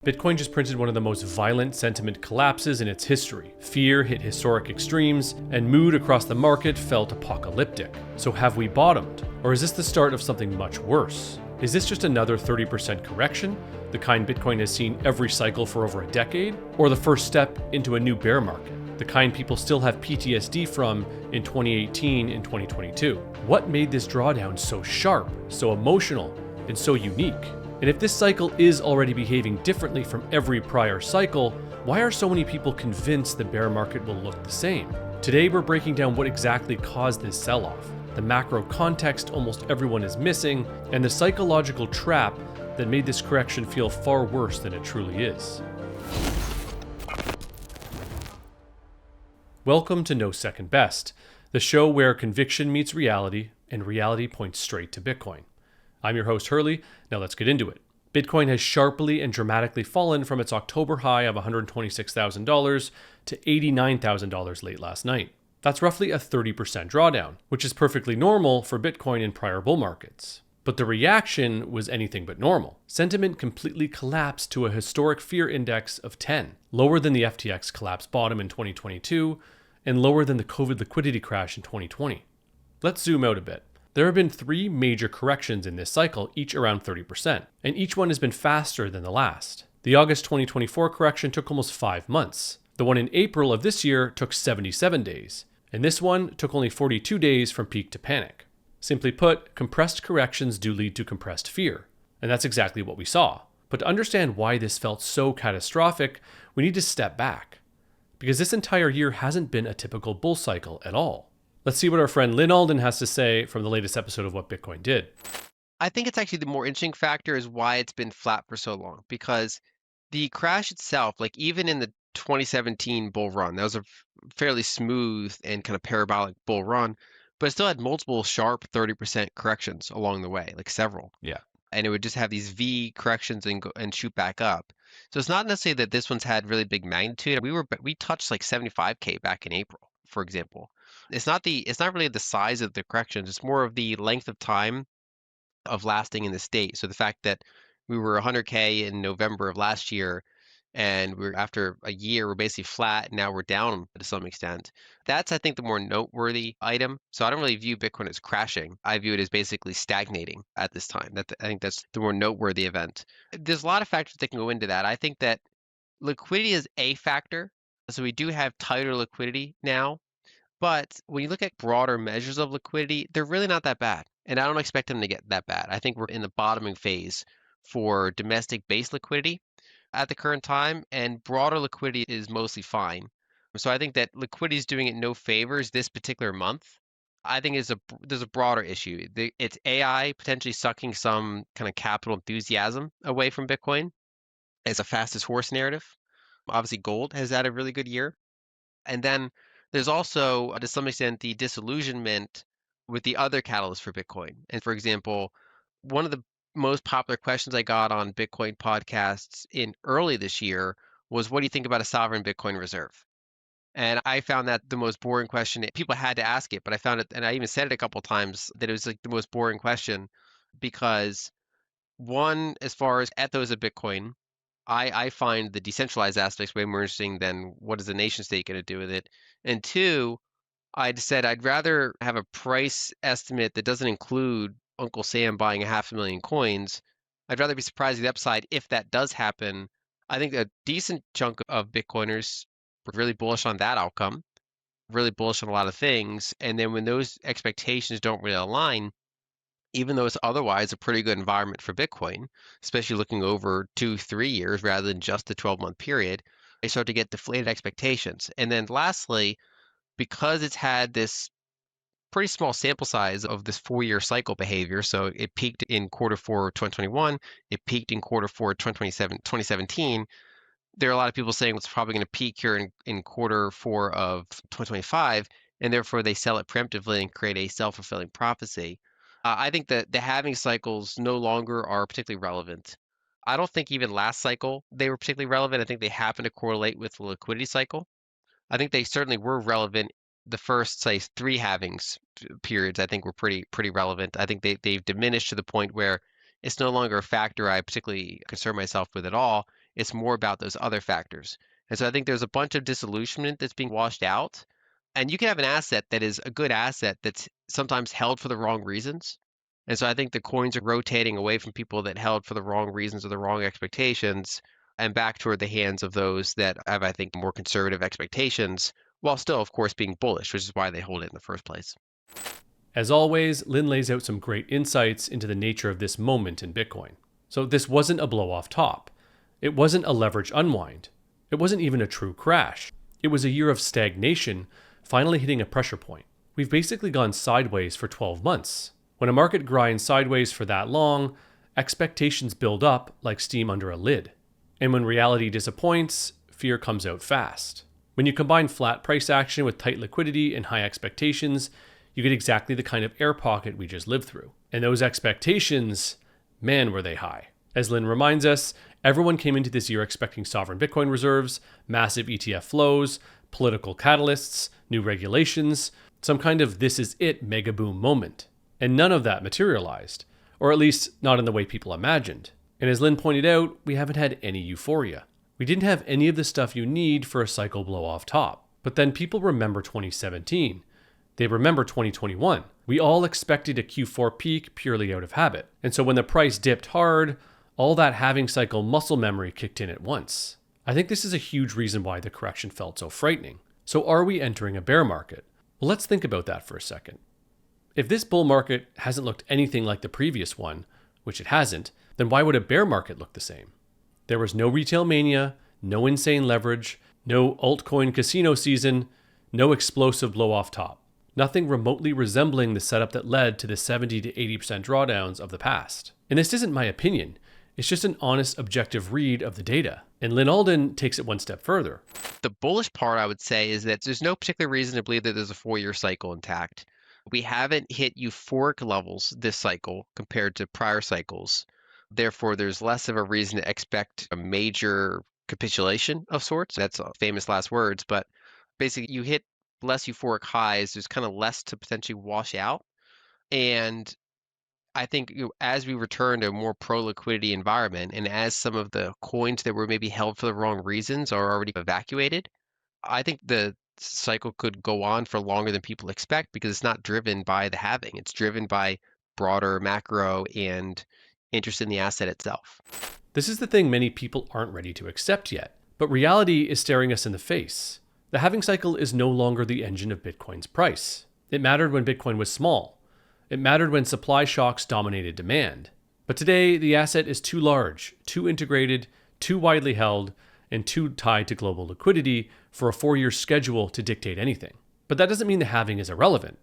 Bitcoin just printed one of the most violent sentiment collapses in its history. Fear hit historic extremes, and mood across the market felt apocalyptic. So have we bottomed? Or is this the start of something much worse? Is this just another 30% correction, the kind Bitcoin has seen every cycle for over a decade? Or the first step into a new bear market, the kind people still have PTSD from in 2018 and 2022? What made this drawdown so sharp, so emotional, and so unique? And if this cycle is already behaving differently from every prior cycle, why are so many people convinced the bear market will look the same? Today we're breaking down what exactly caused this sell-off, the macro context almost everyone is missing, and the psychological trap that made this correction feel far worse than it truly is. Welcome to No Second Best, the show where conviction meets reality and reality points straight to Bitcoin. I'm your host, Hurley. Now let's get into it. Bitcoin has sharply and dramatically fallen from its October high of $126,000 to $89,000 late last night. That's roughly a 30% drawdown, which is perfectly normal for Bitcoin in prior bull markets. But the reaction was anything but normal. Sentiment completely collapsed to a historic fear index of 10, lower than the FTX collapse bottom in 2022, and lower than the COVID liquidity crash in 2020. Let's zoom out a bit. There have been three major corrections in this cycle, each around 30%, and each one has been faster than the last. The August 2024 correction took almost 5 months. The one in April of this year took 77 days, and this one took only 42 days from peak to panic. Simply put, compressed corrections do lead to compressed fear, and that's exactly what we saw. But to understand why this felt so catastrophic, we need to step back, because this entire year hasn't been a typical bull cycle at all. Let's see what our friend Lynn Alden has to say from the latest episode of What Bitcoin Did. I think it's actually the more interesting factor is why it's been flat for so long, because the crash itself, like even in the 2017 bull run, that was a fairly smooth and kind of parabolic bull run, but it still had multiple sharp 30% corrections along the way, like several. Yeah. And it would just have these V corrections and shoot back up. So it's not necessarily that this one's had really big magnitude. We touched like 75K back in April, for example. It's not really the size of the corrections, it's more of the length of time of lasting in the state. So the fact that we were 100K in November of last year, and after a year we're basically flat, and now we're down to some extent. That's, I think, the more noteworthy item. So I don't really view Bitcoin as crashing. I view it as basically stagnating at this time. I think that's the more noteworthy event. There's a lot of factors that can go into that. I think that liquidity is a factor. So we do have tighter liquidity now. But when you look at broader measures of liquidity, they're really not that bad. And I don't expect them to get that bad. I think we're in the bottoming phase for domestic base liquidity at the current time, and broader liquidity is mostly fine. So I think that liquidity is doing it no favors this particular month. I think there's a broader issue. It's AI potentially sucking some kind of capital enthusiasm away from Bitcoin as a fastest horse narrative. Obviously, gold has had a really good year. And then there's also, to some extent, the disillusionment with the other catalysts for Bitcoin. And for example, one of the most popular questions I got on Bitcoin podcasts in early this year was, what do you think about a sovereign Bitcoin reserve? And I found that the most boring question. People had to ask it, but I found it, and I even said it a couple times, that it was like the most boring question because one, as far as ethos of Bitcoin, I find the decentralized aspects way more interesting than what is the nation state going to do with it. And two, I'd said I'd rather have a price estimate that doesn't include Uncle Sam buying 500,000 coins. I'd rather be surprised at the upside if that does happen. I think a decent chunk of Bitcoiners were really bullish on that outcome, really bullish on a lot of things. And then when those expectations don't really align, even though it's otherwise a pretty good environment for Bitcoin, especially looking over 2-3 years rather than just the 12-month period, they start to get deflated expectations. And then lastly, because it's had this pretty small sample size of this 4-year cycle behavior, so it peaked in quarter four 2021, it peaked in quarter four 2017, there are a lot of people saying it's probably going to peak here in quarter four of 2025, and therefore they sell it preemptively and create a self-fulfilling prophecy. I think that the halving cycles no longer are particularly relevant. I don't think even last cycle they were particularly relevant. I think they happen to correlate with the liquidity cycle. I think they certainly were relevant. The first, say, 3 halvings periods, I think were pretty relevant. I think they've diminished to the point where it's no longer a factor I particularly concern myself with at all. It's more about those other factors. And so I think there's a bunch of disillusionment that's being washed out. And you can have an asset that is a good asset that's sometimes held for the wrong reasons. And so I think the coins are rotating away from people that held for the wrong reasons or the wrong expectations and back toward the hands of those that have, I think, more conservative expectations, while still, of course, being bullish, which is why they hold it in the first place. As always, Lynn lays out some great insights into the nature of this moment in Bitcoin. So this wasn't a blow off top. It wasn't a leverage unwind. It wasn't even a true crash. It was a year of stagnation, finally hitting a pressure point. We've basically gone sideways for 12 months. When a market grinds sideways for that long, expectations build up like steam under a lid. And when reality disappoints, fear comes out fast. When you combine flat price action with tight liquidity and high expectations, you get exactly the kind of air pocket we just lived through. And those expectations, man, were they high. As Lynn reminds us, everyone came into this year expecting sovereign Bitcoin reserves, massive ETF flows, political catalysts, new regulations, some kind of this is it mega boom moment. And none of that materialized, or at least not in the way people imagined. And as Lynn pointed out, we haven't had any euphoria. We didn't have any of the stuff you need for a cycle blow off top. But then people remember 2017. They remember 2021. We all expected a Q4 peak purely out of habit. And so when the price dipped hard, all that halving cycle muscle memory kicked in at once. I think this is a huge reason why the correction felt so frightening. So are we entering a bear market? Well, let's think about that for a second. If this bull market hasn't looked anything like the previous one, which it hasn't, then why would a bear market look the same? There was no retail mania, no insane leverage, no altcoin casino season, no explosive blow off top. Nothing remotely resembling the setup that led to the 70 to 80% drawdowns of the past. And this isn't my opinion. It's just an honest, objective read of the data. And Lynn Alden takes it one step further. The bullish part, I would say, is that there's no particular reason to believe that there's a 4-year cycle intact. We haven't hit euphoric levels this cycle compared to prior cycles. Therefore, there's less of a reason to expect a major capitulation of sorts. That's famous last words, but basically you hit less euphoric highs, there's kind of less to potentially wash out. And I think as we return to a more pro-liquidity environment, and as some of the coins that were maybe held for the wrong reasons are already evacuated, I think the cycle could go on for longer than people expect because it's not driven by the halving. It's driven by broader macro and interest in the asset itself. This is the thing many people aren't ready to accept yet, but reality is staring us in the face. The halving cycle is no longer the engine of Bitcoin's price. It mattered when Bitcoin was small. It mattered when supply shocks dominated demand. But today, the asset is too large, too integrated, too widely held, and too tied to global liquidity for a 4-year schedule to dictate anything. But that doesn't mean the halving is irrelevant.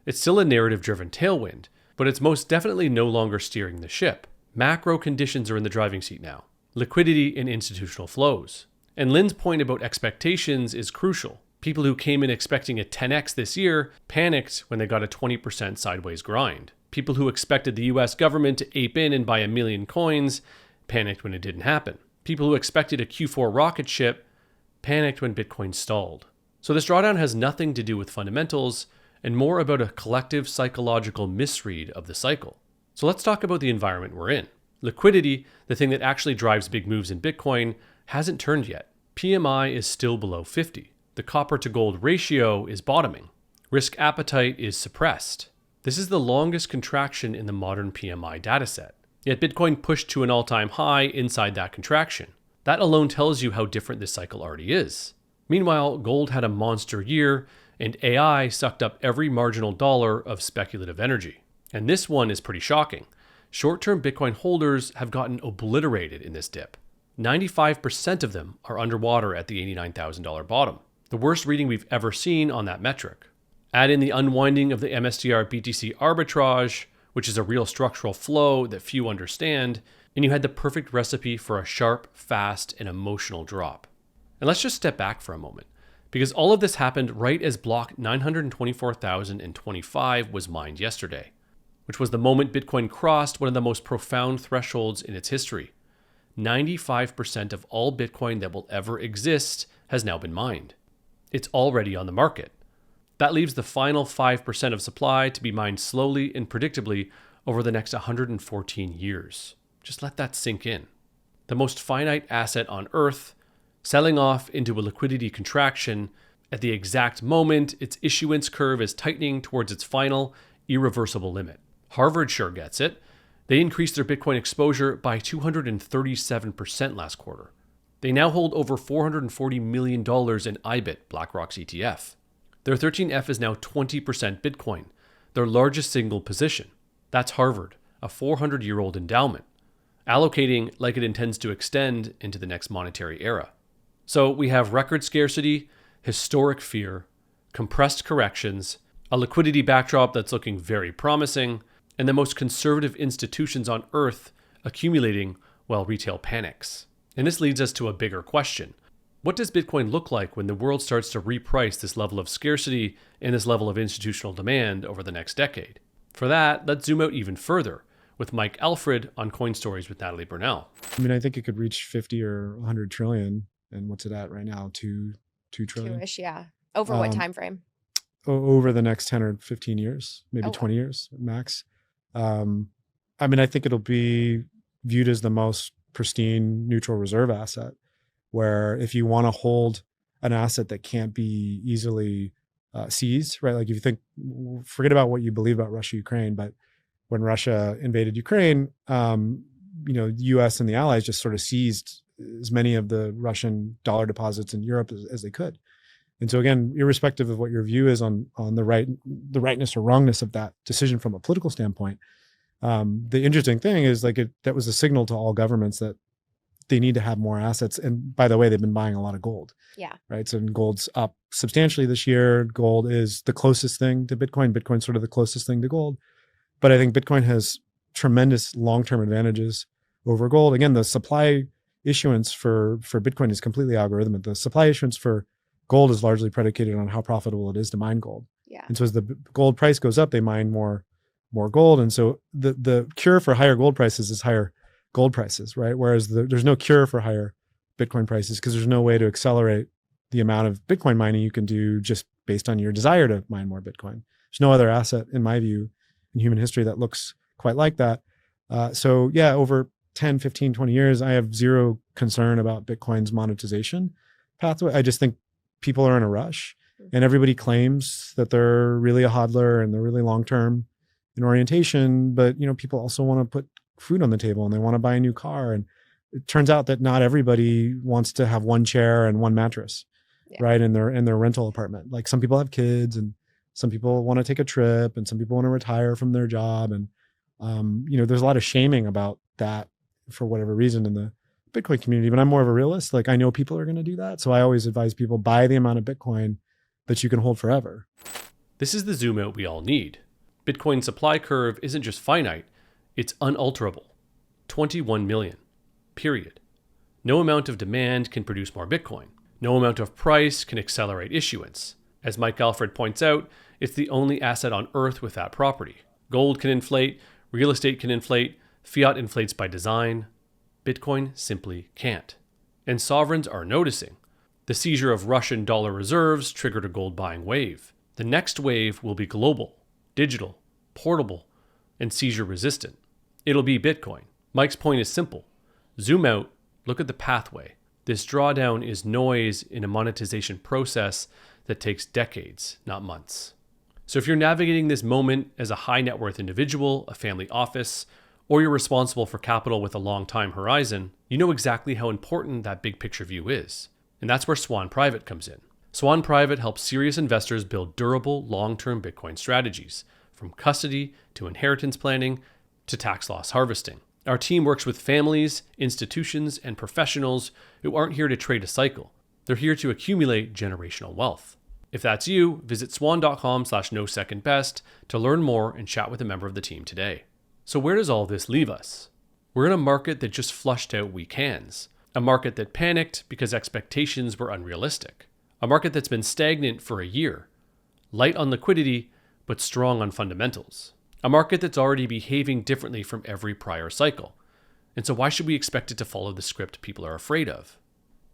It's still a narrative-driven tailwind, but it's most definitely no longer steering the ship. Macro conditions are in the driving seat now. Liquidity and institutional flows. And Lynn's point about expectations is crucial. People who came in expecting a 10x this year panicked when they got a 20% sideways grind. People who expected the US government to ape in and buy 1 million coins panicked when it didn't happen. People who expected a Q4 rocket ship panicked when Bitcoin stalled. So this drawdown has nothing to do with fundamentals and more about a collective psychological misread of the cycle. So let's talk about the environment we're in. Liquidity, the thing that actually drives big moves in Bitcoin, hasn't turned yet. PMI is still below 50. The copper to gold ratio is bottoming. Risk appetite is suppressed. This is the longest contraction in the modern PMI dataset. Yet Bitcoin pushed to an all-time high inside that contraction. That alone tells you how different this cycle already is. Meanwhile, gold had a monster year, and AI sucked up every marginal dollar of speculative energy. And this one is pretty shocking. Short-term Bitcoin holders have gotten obliterated in this dip. 95% of them are underwater at the $89,000 bottom. The worst reading we've ever seen on that metric. Add in the unwinding of the MSTR BTC arbitrage, which is a real structural flow that few understand, and you had the perfect recipe for a sharp, fast, and emotional drop. And let's just step back for a moment, because all of this happened right as block 924,025 was mined yesterday, which was the moment Bitcoin crossed one of the most profound thresholds in its history. 95% of all Bitcoin that will ever exist has now been mined. It's already on the market. That leaves the final 5% of supply to be mined slowly and predictably over the next 114 years. Just let that sink in. the most finite asset on Earth, selling off into a liquidity contraction at the exact moment its issuance curve is tightening towards its final, irreversible limit. Harvard sure gets it. They increased their Bitcoin exposure by 237% last quarter. They now hold over $440 million in IBIT, BlackRock's ETF. Their 13F is now 20% Bitcoin, their largest single position. That's Harvard, a 400-year-old endowment, allocating like it intends to extend into the next monetary era. So we have record scarcity, historic fear, compressed corrections, a liquidity backdrop that's looking very promising, and the most conservative institutions on Earth accumulating while retail panics. And this leads us to a bigger question. What does Bitcoin look like when the world starts to reprice this level of scarcity and this level of institutional demand over the next decade? For that, let's zoom out even further with Mike Alfred on Coin Stories with Natalie Burnell. I mean, I think it could reach 50 or 100 trillion. And what's it at right now? 2 trillion? Two-ish, yeah. Over what time frame? Over the next 10 or 15 years, maybe 20 years max. I mean, I think it'll be viewed as the most pristine neutral reserve asset, where if you want to hold an asset that can't be easily seized, right? Like if you think, forget about what you believe about Russia, Ukraine, but when Russia invaded Ukraine, the US and the allies just sort of seized as many of the Russian dollar deposits in Europe as they could. And so again, irrespective of what your view is on the rightness or wrongness of that decision from a political standpoint, the interesting thing is that was a signal to all governments that they need to have more assets. And by the way, they've been buying a lot of gold. Yeah. Right. So gold's up substantially this year. Gold is the closest thing to Bitcoin. Bitcoin's sort of the closest thing to gold. But I think Bitcoin has tremendous long-term advantages over gold. Again, the supply issuance for Bitcoin is completely algorithmic. The supply issuance for gold is largely predicated on how profitable it is to mine gold. Yeah. And so as the gold price goes up, they mine more gold. And so the cure for higher gold prices is higher gold prices, right? Whereas there's no cure for higher Bitcoin prices because there's no way to accelerate the amount of Bitcoin mining you can do just based on your desire to mine more Bitcoin. There's no other asset, in my view, in human history that looks quite like that. So yeah, over 10, 15, 20 years, I have zero concern about Bitcoin's monetization pathway. I just think people are in a rush and everybody claims that they're really a hodler and they're really long-term in orientation, but people also want to put food on the table and they want to buy a new car. And it turns out that not everybody wants to have one chair and one mattress, right? In their rental apartment. Like some people have kids and some people want to take a trip and some people want to retire from their job. And, there's a lot of shaming about that for whatever reason in the Bitcoin community, but I'm more of a realist. Like I know people are going to do that. So I always advise people buy the amount of Bitcoin that you can hold forever. This is the zoom out we all need. Bitcoin's supply curve isn't just finite, it's unalterable. 21 million. Period. No amount of demand can produce more Bitcoin. No amount of price can accelerate issuance. As Mike Alfred points out, it's the only asset on Earth with that property. Gold can inflate, real estate can inflate, fiat inflates by design. Bitcoin simply can't. And sovereigns are noticing. The seizure of Russian dollar reserves triggered a gold buying wave. The next wave will be global, digital, portable, and seizure resistant. It'll be Bitcoin. Mike's point is simple. Zoom out, look at the pathway. This drawdown is noise in a monetization process that takes decades, not months. So if you're navigating this moment as a high net worth individual, a family office, or you're responsible for capital with a long time horizon, you know exactly how important that big picture view is. And that's where Swan Private comes in. Swan Private helps serious investors build durable, long-term Bitcoin strategies, from custody to inheritance planning to tax loss harvesting. Our team works with families, institutions, and professionals who aren't here to trade a cycle. They're here to accumulate generational wealth. If that's you, visit swan.com/nosecondbest to learn more and chat with a member of the team today. So where does all this leave us? We're in a market that just flushed out weak hands. A market that panicked because expectations were unrealistic. A market that's been stagnant for a year. Light on liquidity, but strong on fundamentals. A market that's already behaving differently from every prior cycle. And so why should we expect it to follow the script people are afraid of?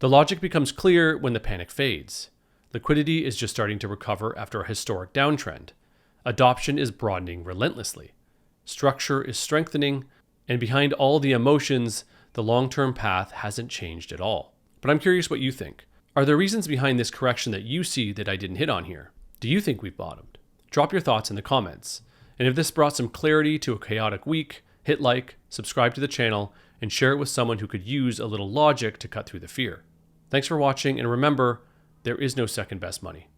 The logic becomes clear when the panic fades. Liquidity is just starting to recover after a historic downtrend. Adoption is broadening relentlessly. Structure is strengthening, and behind all the emotions, the long-term path hasn't changed at all. But I'm curious what you think. Are there reasons behind this correction that you see that I didn't hit on here? Do you think we've bottomed? Drop your thoughts in the comments. And if this brought some clarity to a chaotic week, hit like, subscribe to the channel, and share it with someone who could use a little logic to cut through the fear. Thanks for watching, and remember, there is no second best money.